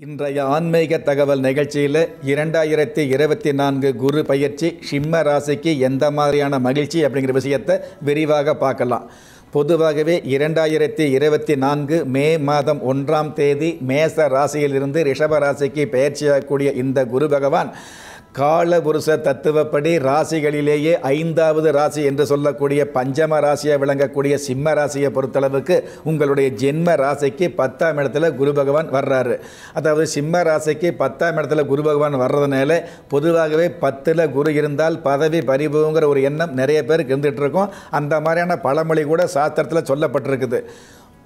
இன்றைய ஆன்மீக தகவல் நிகழ்ச்சியில் 2024 குரு பயிற்சி சிம்ம ராசிக்கு எந்த மாதிரியான மகிழ்ச்சி அப்படிங்கிற விஷயத்தை விரிவாக பார்க்கலாம். பொதுவாகவே 2024 மே மாதம் 1ஆம் தேதி மேச ராசியிலிருந்து ரிஷப ராசிக்கு பெயர்ச்சியாகக்கூடிய இந்த குரு பகவான் காலபுருஷ தத்துவப்படி ராசிகளிலேயே 5வது ராசி என்று சொல்லக்கூடிய பஞ்சம ராசியாக விளங்கக்கூடிய சிம்ம ராசியை பொறுத்தளவுக்கு உங்களுடைய ஜென்ம ராசிக்கு 10ஆம் இடத்துல குரு பகவான் வர்றாரு. அதாவது சிம்ம ராசிக்கு 10ஆம் இடத்துல குரு பகவான் வர்றதுனால பொதுவாகவே 10ல் குரு இருந்தால் பதவி பறிபோங்கிற ஒரு எண்ணம் நிறைய பேருக்கு இருந்துகிட்டு இருக்கும். அந்த மாதிரியான பழமொழி கூட சாஸ்திரத்தில் சொல்லப்பட்டிருக்குது.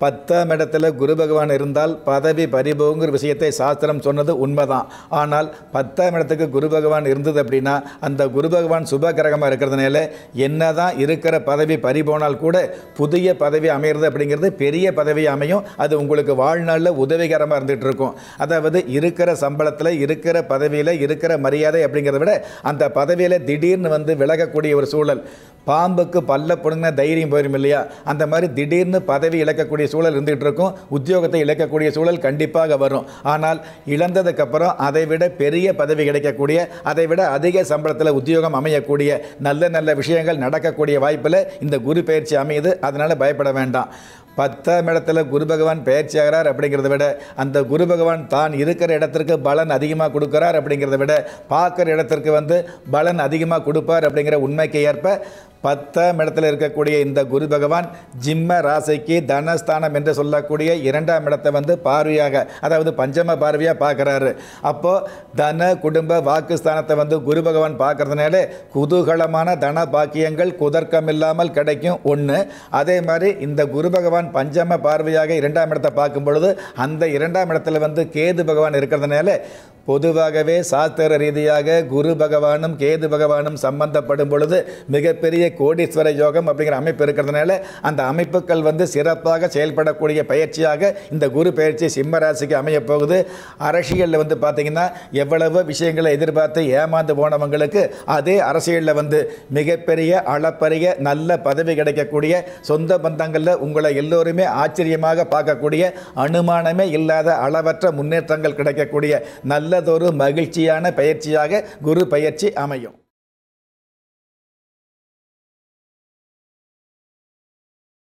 10ஆம் இடத்துல குரு பகவான் இருந்தால் பதவி பறிபோங்கிற விஷயத்தை சாஸ்திரம் சொன்னது உண்மைதான். ஆனால் 10ஆம் இடத்துக்கு குரு பகவான் இருந்தது அப்படின்னா அந்த குரு பகவான் சுப கிரகமாக இருக்கிறதுனால என்னதான் இருக்கிற பதவி பறிபோனால் கூட புதிய பதவி அமைகிறது அப்படிங்கிறது பெரிய பதவி அமையும். அது உங்களுக்கு வாழ்நாளில் உதவிகரமாக இருந்துகிட்டு இருக்கும். அதாவது இருக்கிற சம்பளத்தில் இருக்கிற பதவியில் இருக்கிற மரியாதை அப்படிங்கிறத விட அந்த பதவியில் திடீர்னு விலகக்கூடிய ஒரு சூழல். பாம்புக்கு பல்ல பொண்ணுங்க தைரியம் போயிடும் இல்லையா, அந்த மாதிரி திடீர்னு பதவி இழக்கக்கூடிய சூழல் இருந்துகிட்டு இருக்கும். உத்தியோகத்தை இழக்கக்கூடிய சூழல் கண்டிப்பாக வரும். ஆனால் இழந்ததுக்கப்புறம் அதை விட பெரிய பதவி கிடைக்கக்கூடிய, அதை விட அதிக சம்பளத்தில் உத்தியோகம் அமையக்கூடிய நல்ல நல்ல விஷயங்கள் நடக்கக்கூடிய வாய்ப்பில் இந்த குரு பயிற்சி அமையுது. அதனால் பயப்பட வேண்டாம். 10ஆம் இடத்துல குரு பகவான் பயிற்சி ஆகிறார் அப்படிங்கிறத விட அந்த குரு பகவான் தான் இருக்கிற இடத்திற்கு பலன் அதிகமாக கொடுக்குறார் அப்படிங்கிறத விட பார்க்குற இடத்திற்கு பலன் அதிகமாக கொடுப்பார் அப்படிங்கிற உண்மைக்கு ஏற்ப 10ஆம் இடத்துல இருக்கக்கூடிய இந்த குரு பகவான் ஜிம்ம ராசிக்கு தனஸ்தானம் என்று சொல்லக்கூடிய 2ஆம் இடத்தை பார்வையாக, அதாவது பஞ்சம பார்வையாக பார்க்குறாரு. அப்போது தன குடும்ப வாக்குஸ்தானத்தை குரு பகவான் பார்க்கறதுனால குதூகலமான தன பாக்கியங்கள் குதர்க்கமில்லாமல் கிடைக்கும் ஒன்று. அதே மாதிரி இந்த குரு பகவான் பஞ்சம பார்வையாக 2ஆம் இடத்தை பார்க்கும் பொழுது அந்த 2ஆம் இடத்துல கேது பகவான் இருக்கிறதுனால பொதுவாகவே சாஸ்திர ரீதியாக குரு பகவானும் கேது பகவானும் சம்பந்தப்படும் பொழுது மிகப்பெரிய கோடீஸ்வர யோகம் அப்படிங்கிற அமைப்பு இருக்கிறதுனால அந்த அமைப்புகள் சிறப்பாக செயல்படக்கூடிய பயிற்சியாக இந்த குரு பயிற்சி சிம்ம ராசிக்கு அமைய போகுது. அரசியலில் பார்த்தீங்கன்னா எவ்வளவு விஷயங்களை எதிர்பார்த்து ஏமாந்து போனவங்களுக்கு அதே அரசியலில் மிகப்பெரிய அளப்பரிய நல்ல பதவி கிடைக்கக்கூடிய, சொந்த பந்தங்களில் உங்களை எல்லோருமே ஆச்சரியமாக பார்க்கக்கூடிய, அனுமானமே இல்லாத அளவற்ற முன்னேற்றங்கள் கிடைக்கக்கூடிய நல்லதொரு மகிழ்ச்சியான பயிற்சியாக குரு பயிற்சி அமையும்.